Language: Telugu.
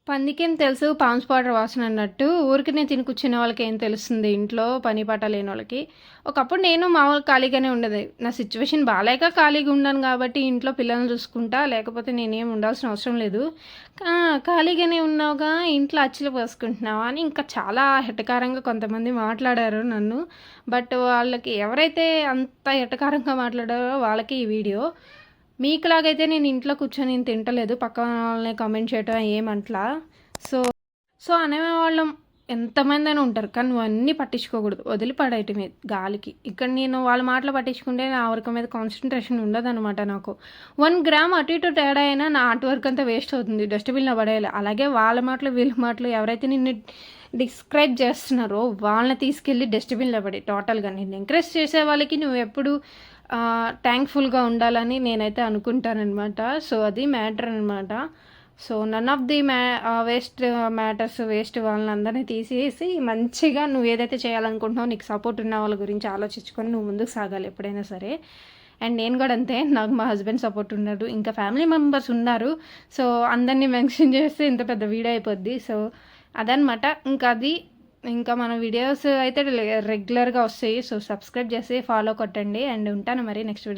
పందికేం తెలుసు పాన్స్ పౌడర్ వాసన అన్నట్టు ఊరికనే తిని కూర్చునే వాళ్ళకి ఏం తెలుస్తుంది ఇంట్లో పని పాట లేని వాళ్ళకి. ఒకప్పుడు నేను మామూలు ఖాళీగానే ఉండేది. నా సిచ్యువేషన్ బాలేక ఖాళీగా ఉన్నాను కాబట్టి ఇంట్లో పిల్లల్ని చూసుకుంటా, లేకపోతే నేనేం ఉండాల్సిన అవసరం లేదు. ఖాళీగానే ఉన్నావుగా ఇంట్లో అచ్చులు పోసుకుంటున్నావా అని ఇంకా చాలా ఎటకారంగా కొంతమంది మాట్లాడారు నన్ను. బట్ వాళ్ళకి ఎవరైతే అంత ఎటకారంగా మాట్లాడారో వాళ్ళకి ఈ వీడియో. మీకులాగైతే నేను ఇంట్లో కూర్చొని నేను తింటలేదు. పక్కన వాళ్ళని కామెంట్ చేయటం ఏమంట్లా. సో సో అనేవాళ్ళం ఎంతమందైనా ఉంటారు. కానీ నువ్వు అన్నీ పట్టించుకోకూడదు. వదిలిపడేయటమే గాలికి. ఇక్కడ నేను వాళ్ళ మాటలు పట్టించుకుంటే నా వర్క్ మీద కాన్సన్ట్రేషన్ ఉండదనమాట నాకు. 1 గ్రామ్ అటు ఇటు తేడా అయినా నా ఆర్ట్ వర్క్ అంతా వేస్ట్ అవుతుంది. డస్ట్‌బిన్‌లో పడేయాలి. అలాగే వాళ్ళ మాటలు వీళ్ళ మాటలు ఎవరైతే నిన్ను డిస్క్రైబ్ చేస్తున్నారో వాళ్ళని తీసుకెళ్ళి డస్ట్‌బిన్‌లో పడేయి టోటల్‌గా. నిన్ను ఎంకరేజ్ చేసే వాళ్ళకి నువ్వెప్పుడు థ్యాంక్ఫుల్గా ఉండాలని నేనైతే అనుకుంటానన్నమాట. సో అది మ్యాటర్ అనమాట. So none of the waste matters waste వాళ్ళందరినీ తీసేసి మంచిగా నువ్వు ఏదైతే చేయాలనుకుంటున్నావో నీకు సపోర్ట్ ఉన్న వాళ్ళ గురించి ఆలోచించుకొని నువ్వు ముందుకు సాగాలి ఎప్పుడైనా సరే. అండ్ నేను కూడా అంతే. నాకు మా హస్బెండ్ సపోర్ట్ ఉన్నాడు, ఇంకా ఫ్యామిలీ మెంబర్స్ ఉన్నారు. సో అందరినీ మెన్షన్ చేస్తే ఇంత పెద్ద వీడియో అయిపోద్ది. సో అదనమాట. ఇంకా అది ఇంకా మన వీడియోస్ అయితే రెగ్యులర్గా వస్తాయి. సో సబ్స్క్రైబ్ చేసి ఫాలో కొట్టండి. అండ్ ఉంటాను మరి నెక్స్ట్ వీడియో.